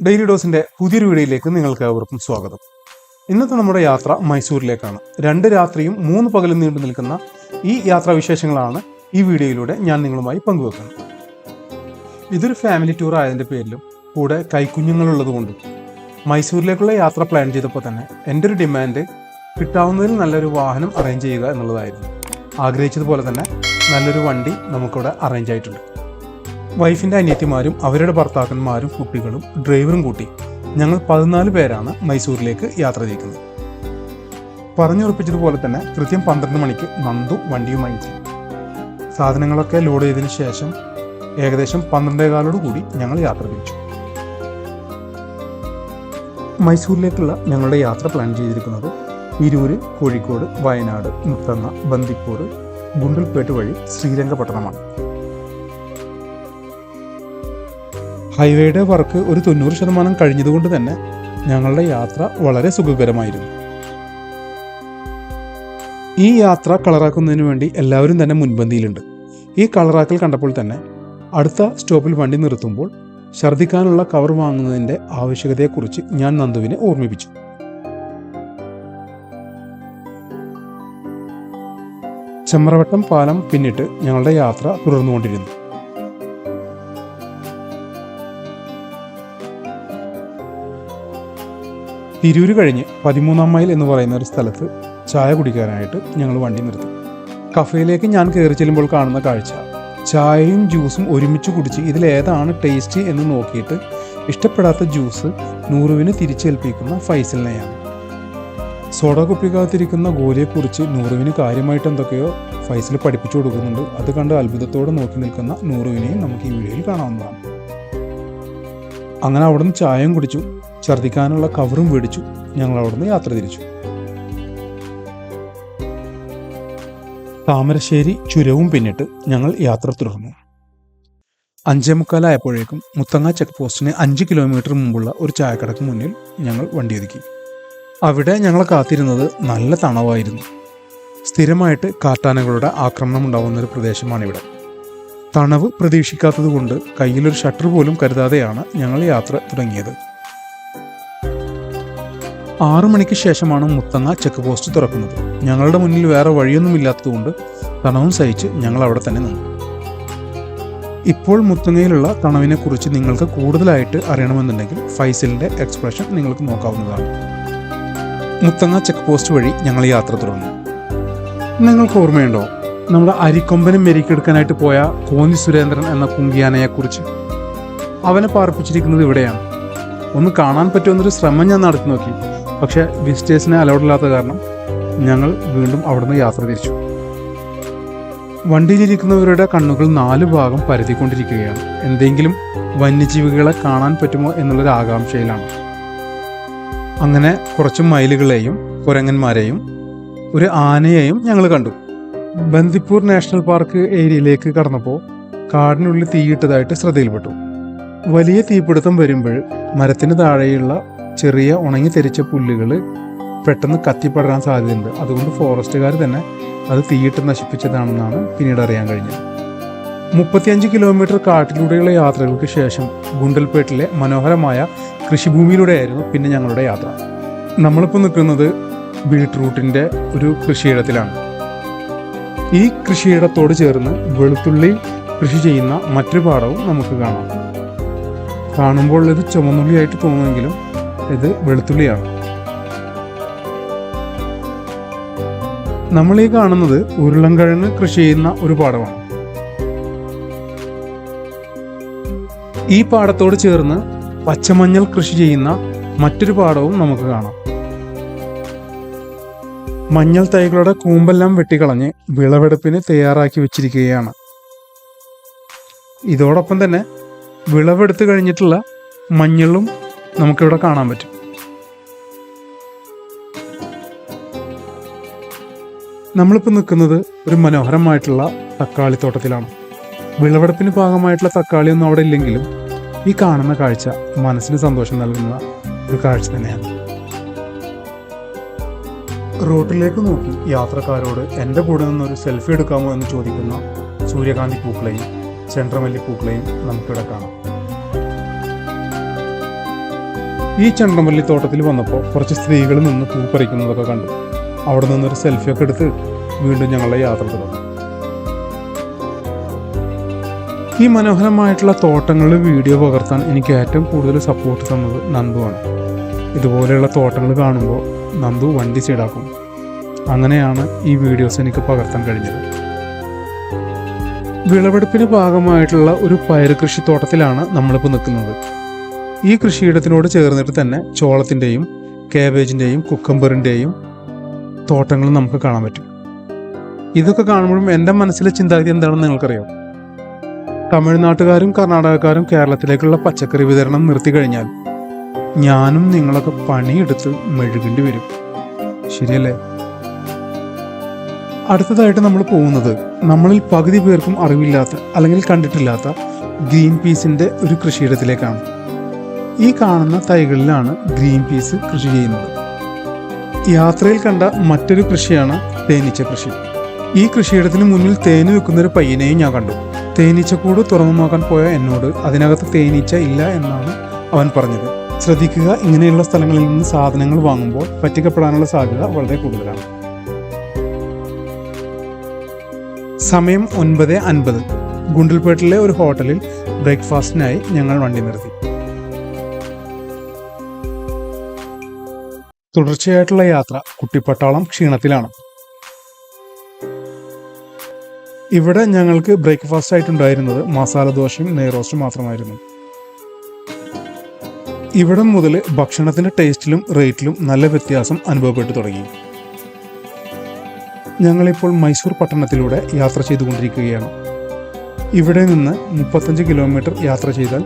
Daily ഡോസിന്റെ പുതിയൊരു വീഡിയോയിലേക്ക് നിങ്ങൾക്ക് ഏവർക്കും സ്വാഗതം. ഇന്നത്തെ നമ്മുടെ യാത്ര മൈസൂരിലേക്കാണ്. 2 രാത്രിയും 3 പകലും നീണ്ടു നിൽക്കുന്ന ഈ യാത്രാവിശേഷങ്ങളാണ് ഈ വീഡിയോയിലൂടെ ഞാൻ നിങ്ങളുമായി പങ്കുവെക്കുന്നത്. ഇതൊരു ഫാമിലി ടൂർ ആയതിൻ്റെ പേരിലും കൂടെ കൈക്കുഞ്ഞുങ്ങളുള്ളതുകൊണ്ടും മൈസൂരിലേക്കുള്ള യാത്ര പ്ലാൻ ചെയ്തപ്പോൾ തന്നെ എൻ്റെ ഒരു ഡിമാൻഡ് കിട്ടാവുന്നതിൽ നല്ലൊരു വാഹനം അറേഞ്ച് ചെയ്യുക എന്നുള്ളതായിരുന്നു. ആഗ്രഹിച്ചതുപോലെ തന്നെ നല്ലൊരു വണ്ടി നമുക്കിവിടെ അറേഞ്ച് ആയിട്ടുണ്ട്. വൈഫിൻ്റെ അനിയത്തിമാരും അവരുടെ ഭർത്താക്കന്മാരും കുട്ടികളും ഡ്രൈവറും കൂട്ടി ഞങ്ങൾ 14 പേരാണ് മൈസൂരിലേക്ക് യാത്ര തിരിക്കുന്നത്. പറഞ്ഞുറപ്പിച്ചതുപോലെ തന്നെ കൃത്യം 12 മണിക്ക് നന്ദു വണ്ടിയുമായി എത്തി. സാധനങ്ങളൊക്കെ ലോഡ് ചെയ്തതിനു ശേഷം ഏകദേശം 12:15 കൂടി ഞങ്ങൾ യാത്ര തിരിച്ചു. മൈസൂരിലേക്കുള്ള ഞങ്ങളുടെ യാത്ര പ്ലാൻ ചെയ്തിരിക്കുന്നത് വിരൂര്, കോഴിക്കോട്, വയനാട്, മുത്തങ്ങ, ബന്ദിപ്പൂർ, ഗുണ്ടൽപേട്ട് വഴി ശ്രീരംഗപട്ടണമാണ്. ഹൈവേയുടെ വർക്ക് ഒരു 90% കഴിഞ്ഞതുകൊണ്ട് തന്നെ ഞങ്ങളുടെ യാത്ര വളരെ സുഖകരമായിരുന്നു. ഈ യാത്ര കളറാക്കുന്നതിന് വേണ്ടി എല്ലാവരും തന്നെ മുൻപന്തിയിലുണ്ട്. ഈ കളറാക്കൽ കണ്ടപ്പോൾ തന്നെ അടുത്ത സ്റ്റോപ്പിൽ വണ്ടി നിർത്തുമ്പോൾ ഛർദ്ദിക്കാനുള്ള കവർ വാങ്ങുന്നതിൻ്റെ ആവശ്യകതയെക്കുറിച്ച് ഞാൻ നന്ദുവിനെ ഓർമ്മിപ്പിച്ചു. ചെമ്പ്രവട്ടം പാലം പിന്നിട്ട് ഞങ്ങളുടെ യാത്ര തുടർന്നുകൊണ്ടിരുന്നു. തിരൂര് കഴിഞ്ഞ് 13 മൈൽ എന്ന് പറയുന്ന ഒരു സ്ഥലത്ത് ചായ കുടിക്കാനായിട്ട് ഞങ്ങൾ വണ്ടി നിർത്തി. കഫേയിലേക്ക് ഞാൻ കയറി ചെല്ലുമ്പോൾ കാണുന്ന കാഴ്ച, ചായയും ജ്യൂസും ഒരുമിച്ച് കുടിച്ച് ഇതിലേതാണ് ടേസ്റ്റ് എന്ന് നോക്കിയിട്ട് ഇഷ്ടപ്പെടാത്ത ജ്യൂസ് നൂറുവിന് തിരിച്ചേൽപ്പിക്കുന്ന ഫൈസലിനെയാണ്. സോഡ കുപ്പിക്കകത്തിരിക്കുന്ന ഗോലിയെക്കുറിച്ച് നൂറുവിന് കാര്യമായിട്ട് എന്തൊക്കെയോ ഫൈസൽ പഠിപ്പിച്ചു കൊടുക്കുന്നുണ്ട്. അത് കണ്ട് അത്ഭുതത്തോടെ നോക്കി നിൽക്കുന്ന നൂറുവിനെയും നമുക്ക് ഈ വീഡിയോയിൽ കാണാവുന്നതാണ്. അങ്ങനെ അവിടുന്ന് ചായയും കുടിച്ചു, ഛർദ്ദിക്കാനുള്ള കവറും മേടിച്ചു. ഞങ്ങൾ അവിടുന്ന് യാത്ര തിരിച്ചു. താമരശ്ശേരി ചുരവും പിന്നിട്ട് ഞങ്ങൾ യാത്ര തുടർന്നു. 5:45 മുത്തങ്ങ ചെക്ക് പോസ്റ്റിന് 5 കിലോമീറ്റർ മുമ്പുള്ള ഒരു ചായക്കടക്ക് മുന്നിൽ ഞങ്ങൾ വണ്ടി ഒതുക്കി. അവിടെ ഞങ്ങളെ കാത്തിരുന്നത് നല്ല തണവായിരുന്നു. സ്ഥിരമായിട്ട് കാട്ടാനകളുടെ ആക്രമണം ഉണ്ടാകുന്നൊരു പ്രദേശമാണിവിടെ. തണവ് പ്രതീക്ഷിക്കാത്തത് കൊണ്ട് കയ്യിലൊരു ഷട്ടർ പോലും കരുതാതെയാണ് ഞങ്ങൾ യാത്ര തുടങ്ങിയത്. 6 മണിക്ക് ശേഷമാണ് മുത്തങ്ങ ചെക്ക് പോസ്റ്റ് തുറക്കുന്നത്. ഞങ്ങളുടെ മുന്നിൽ വേറെ വഴിയൊന്നുമില്ലാത്തതുകൊണ്ട് തണവും സഹിച്ച് ഞങ്ങൾ അവിടെ തന്നെ നിന്നു. ഇപ്പോൾ മുത്തങ്ങയിലുള്ള തണവിനെ കുറിച്ച് നിങ്ങൾക്ക് കൂടുതലായിട്ട് അറിയണമെന്നുണ്ടെങ്കിൽ ഫൈസലിൻ്റെ എക്സ്പ്രഷൻ നിങ്ങൾക്ക് നോക്കാവുന്നതാണ്. മുത്തങ്ങ ചെക്ക് പോസ്റ്റ് വഴി ഞങ്ങൾ യാത്ര തുടർന്നു. നിങ്ങൾക്ക് ഓർമ്മയുണ്ടോ നമ്മുടെ അരിക്കൊമ്പനും മെരിക്കെടുക്കാനായിട്ട് പോയ കോന്നി സുരേന്ദ്രൻ എന്ന കുങ്കിയാനയെക്കുറിച്ച്? അവനെ പാർപ്പിച്ചിരിക്കുന്നത് ഇവിടെയാണ്. ഒന്ന് കാണാൻ പറ്റുമെന്നൊരു ശ്രമം ഞാൻ നടത്തി നോക്കി. പക്ഷേ വിസിറ്റേഴ്സിനെ അലൗഡ് ഇല്ലാത്ത കാരണം ഞങ്ങൾ വീണ്ടും അവിടുന്ന് യാത്ര തിരിച്ചു. വണ്ടിയിലിരിക്കുന്നവരുടെ കണ്ണുകൾ 4 ഭാഗം പരത്തിക്കൊണ്ടിരിക്കുകയാണ്. എന്തെങ്കിലും വന്യജീവികളെ കാണാൻ പറ്റുമോ എന്നുള്ളൊരു ആകാംക്ഷയിലാണ്. അങ്ങനെ കുറച്ച് മയിലുകളെയും കുരങ്ങന്മാരെയും ഒരു ആനയെയും ഞങ്ങൾ കണ്ടു. ബന്ദിപ്പൂർ നാഷണൽ പാർക്ക് ഏരിയയിലേക്ക് കടന്നപ്പോൾ കാടിനുള്ളിൽ തീയിട്ടതായിട്ട് ശ്രദ്ധയിൽപ്പെട്ടു. വലിയ തീപിടുത്തം വരുമ്പോൾ മരത്തിന് താഴെയുള്ള ചെറിയ ഉണങ്ങി തെരിച്ച പുല്ലുകൾ പെട്ടെന്ന് കത്തിപ്പടരാൻ സാധ്യതയുണ്ട്. അതുകൊണ്ട് ഫോറസ്റ്റുകാർ തന്നെ അത് തീയിട്ട് നശിപ്പിച്ചതാണെന്നാണ് പിന്നീട് അറിയാൻ കഴിഞ്ഞത്. 35 കിലോമീറ്റർ കാട്ടിലൂടെയുള്ള യാത്രകൾക്ക് ശേഷം ഗുണ്ടൽപേട്ടിലെ മനോഹരമായ കൃഷിഭൂമിയിലൂടെയായിരുന്നു പിന്നെ ഞങ്ങളുടെ യാത്ര. നമ്മളിപ്പോൾ നിൽക്കുന്നത് ബീട്രൂട്ടിൻ്റെ ഒരു കൃഷിയിടത്തിലാണ്. ഈ കൃഷിയിടത്തോട് ചേർന്ന് വെളുത്തുള്ളി കൃഷി ചെയ്യുന്ന മറ്റൊരു പാടവും നമുക്ക് കാണാം. കാണുമ്പോൾ ഇത് ചുമന്നുള്ളിയായിട്ട് തോന്നുമെങ്കിലും ഇത് വെളുത്തുള്ളിയാണ്. നമ്മൾ ഈ കാണുന്നത് ഉരുളൻകിഴങ്ങ് കൃഷി ചെയ്യുന്ന ഒരു പാടമാണ്. ഈ പാടത്തോട് ചേർന്ന് പച്ചമഞ്ഞൾ കൃഷി ചെയ്യുന്ന മറ്റൊരു പാടവും നമുക്ക് കാണാം. മഞ്ഞൾ തൈകളുടെ കൂമ്പെല്ലാം വെട്ടിക്കളഞ്ഞ് വിളവെടുപ്പിന് തയ്യാറാക്കി വെച്ചിരിക്കുകയാണ്. ഇതോടൊപ്പം തന്നെ വിളവെടുത്ത് കഴിഞ്ഞിട്ടുള്ള മഞ്ഞളും നമുക്കിവിടെ കാണാൻ പറ്റും. നമ്മളിപ്പോൾ നിൽക്കുന്നത് ഒരു മനോഹരമായിട്ടുള്ള തക്കാളിത്തോട്ടത്തിലാണ്. വിളവെടുപ്പിന് പാകമായിട്ടുള്ള തക്കാളിയൊന്നും അവിടെ ഇല്ലെങ്കിലും ഈ കാണുന്ന കാഴ്ച മനസ്സിന് സന്തോഷം നൽകുന്ന ഒരു കാഴ്ച തന്നെയാണ്. റോട്ടിലേക്ക് നോക്കി യാത്രക്കാരോട് എൻ്റെ കൂടെ നിന്നൊരു സെൽഫി എടുക്കാമോ എന്ന് ചോദിക്കുന്ന സൂര്യകാന്തി പൂക്കളെയും ചെണ്ടമല്ലി പൂക്കളെയും നമുക്കിവിടെ കാണാം. ഈ ചെണ്ടമല്ലി തോട്ടത്തിൽ വന്നപ്പോൾ കുറച്ച് സ്ത്രീകൾ നിന്ന് പൂ പറിക്കുന്നതൊക്കെ കണ്ടു. അവിടെ നിന്നൊരു സെൽഫിയൊക്കെ എടുത്ത് വീണ്ടും ഞങ്ങളുടെ യാത്ര തുടർന്നു. ഈ മനോഹരമായിട്ടുള്ള തോട്ടങ്ങളിൽ വീഡിയോ പകർത്താൻ എനിക്ക് ഏറ്റവും കൂടുതൽ സപ്പോർട്ട് തന്നത് നന്ദുവാണ്. ഇതുപോലെയുള്ള തോട്ടങ്ങൾ കാണുമ്പോൾ നന്ദു വണ്ടി സൈഡാക്കും. അങ്ങനെയാണ് ഈ വീഡിയോസ് എനിക്ക് പകർത്താൻ കഴിഞ്ഞത്. വിളവെടുപ്പിന് ഭാഗമായിട്ടുള്ള ഒരു പയർ കൃഷിത്തോട്ടത്തിലാണ് നമ്മളിപ്പോൾ നിൽക്കുന്നത്. ഈ കൃഷിയിടത്തിനോട് ചേർന്നിട്ട് തന്നെ ചോളത്തിൻ്റെയും കാബേജിൻ്റെയും കുക്കമ്പറിൻ്റെയും തോട്ടങ്ങൾ നമുക്ക് കാണാൻ പറ്റും. ഇതൊക്കെ കാണുമ്പോഴും എൻ്റെ മനസ്സിലെ ചിന്താഗതി എന്താണെന്ന് നിങ്ങൾക്കറിയാം. തമിഴ്നാട്ടുകാരും കർണാടകക്കാരും കേരളത്തിലേക്കുള്ള പച്ചക്കറി വിതരണം നിർത്തി കഴിഞ്ഞാൽ ഞാനും നിങ്ങളൊക്കെ പണിയെടുത്ത് മെഴുകേണ്ടി വരും. ശരിയല്ലേ? അടുത്തതായിട്ട് നമ്മൾ പോകുന്നത് നമ്മളിൽ പകുതി പേർക്കും അറിവില്ലാത്ത അല്ലെങ്കിൽ കണ്ടിട്ടില്ലാത്ത ഗ്രീൻ പീസിൻ്റെ ഒരു കൃഷിയിടത്തിലേക്കാണ്. ഈ കാണുന്ന തൈകളിലാണ് ഗ്രീൻ പീസ് കൃഷി ചെയ്യുന്നത്. യാത്രയിൽ കണ്ട മറ്റൊരു കൃഷിയാണ് തേനീച്ച കൃഷി. ഈ കൃഷിയിടത്തിന് മുന്നിൽ തേന് വെക്കുന്നൊരു പയ്യനെയും ഞാൻ കണ്ടു. തേനീച്ചക്കൂട് തുറന്നു നോക്കാൻ പോയ എന്നോട് അതിനകത്ത് തേനീച്ച ഇല്ല എന്നാണ് അവൻ പറഞ്ഞത്. ശ്രദ്ധിക്കുക, ഇങ്ങനെയുള്ള സ്ഥലങ്ങളിൽ നിന്ന് സാധനങ്ങൾ വാങ്ങുമ്പോൾ പറ്റിക്കപ്പെടാനുള്ള സാധ്യത വളരെ കൂടുതലാണ്. സമയം 9:50. ഗുണ്ടൽപേട്ടിലെ ഒരു ഹോട്ടലിൽ ബ്രേക്ക്ഫാസ്റ്റിനായി ഞങ്ങൾ വണ്ടി നിർത്തി. തുടർച്ചയായിട്ടുള്ള യാത്ര കുട്ടിപ്പട്ടാളം ക്ഷീണത്തിലാണ്. ഇവിടെ ഞങ്ങൾക്ക് ബ്രേക്ക്ഫാസ്റ്റ് ആയിട്ടുണ്ടായിരുന്നത് മസാല ദോശയും നെയ്റോസ്റ്റും മാത്രമായിരുന്നു. ഇവിടം മുതൽ ഭക്ഷണത്തിൻ്റെ ടേസ്റ്റിലും റേറ്റിലും നല്ല വ്യത്യാസം അനുഭവപ്പെട്ടു തുടങ്ങി. ഞങ്ങളിപ്പോൾ മൈസൂർ പട്ടണത്തിലൂടെ യാത്ര ചെയ്തുകൊണ്ടിരിക്കുകയാണ്. ഇവിടെ നിന്ന് 35 കിലോമീറ്റർ യാത്ര ചെയ്താൽ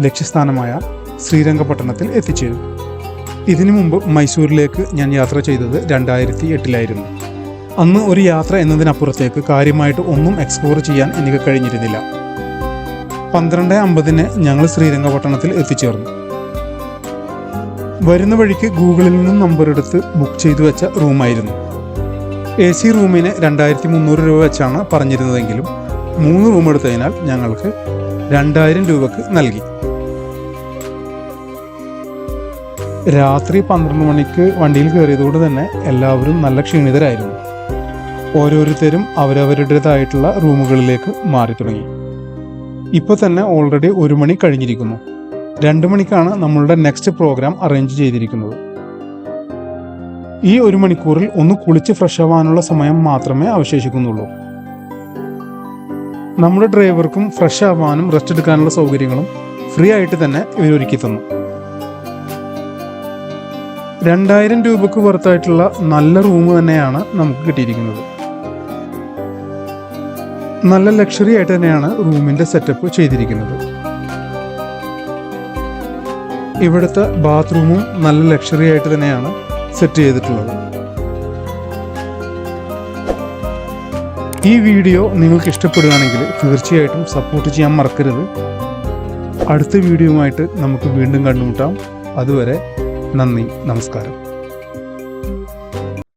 ലക്ഷ്യസ്ഥാനമായ ശ്രീരംഗപട്ടണത്തിൽ എത്തിച്ചേരും. ഇതിനു മുമ്പ് മൈസൂരിലേക്ക് ഞാൻ യാത്ര ചെയ്തത് 2008 അന്ന് ഒരു യാത്ര എന്നതിനപ്പുറത്തേക്ക് കാര്യമായിട്ട് ഒന്നും എക്സ്പ്ലോർ ചെയ്യാൻ എനിക്ക് കഴിഞ്ഞിരുന്നില്ല. 12:50 ഞങ്ങൾ ശ്രീരംഗപട്ടണത്തിൽ എത്തിച്ചേർന്നു. വരുന്ന വഴിക്ക് ഗൂഗിളിൽ നിന്നും നമ്പർ എടുത്ത് ബുക്ക് ചെയ്തു വെച്ച റൂമായിരുന്നു. AC റൂമിന് 2300 രൂപ വെച്ചാണ് പറഞ്ഞിരുന്നതെങ്കിലും 3 റൂം എടുത്തതിനാൽ ഞങ്ങൾക്ക് 2000 രൂപക്ക് നൽകി. രാത്രി 12 മണിക്ക് വണ്ടിയിൽ കയറിയതോടെ തന്നെ എല്ലാവരും നല്ല ക്ഷീണിതരായിരുന്നു. ഓരോരുത്തരും അവരവരുടേതായിട്ടുള്ള റൂമുകളിലേക്ക് മാറി തുടങ്ങി. ഇപ്പോൾ തന്നെ ഓൾറെഡി 1 മണി കഴിഞ്ഞിരിക്കുന്നു. 2 മണിക്കാണ് നമ്മളുടെ നെക്സ്റ്റ് പ്രോഗ്രാം അറേഞ്ച് ചെയ്തിരിക്കുന്നത്. ഈ 1 മണിക്കൂറിൽ ഒന്ന് കുളിച്ച് ഫ്രഷ് ആവാനുള്ള സമയം മാത്രമേ അവശേഷിക്കുന്നുള്ളൂ. നമ്മുടെ ഡ്രൈവർക്കും ഫ്രഷ് ആവാനും റെസ്റ്റ് എടുക്കാനുള്ള സൗകര്യങ്ങളും ഫ്രീ ആയിട്ട് തന്നെ ഇവരൊരുക്കി തന്നു. 2000 രൂപക്ക് പുറത്തായിട്ടുള്ള നല്ല റൂം തന്നെയാണ് നമുക്ക് കിട്ടിയിരിക്കുന്നത്. നല്ല ലക്ഷറി ആയിട്ട് തന്നെയാണ് റൂമിൻ്റെ സെറ്റപ്പ് ചെയ്തിരിക്കുന്നത്. ഇവിടുത്തെ ബാത്റൂമും നല്ല ലക്ഷറി ആയിട്ട് തന്നെയാണ് സെറ്റ് ചെയ്തിട്ടുള്ളത്. ഈ വീഡിയോ നിങ്ങൾക്ക് ഇഷ്ടപ്പെടുകയാണെങ്കിൽ തീർച്ചയായിട്ടും സപ്പോർട്ട് ചെയ്യാൻ മറക്കരുത്. അടുത്ത വീഡിയോയുമായിട്ട് നമുക്ക് വീണ്ടും കണ്ടുമുട്ടാം. അതുവരെ നന്ദി, നമസ്കാരം.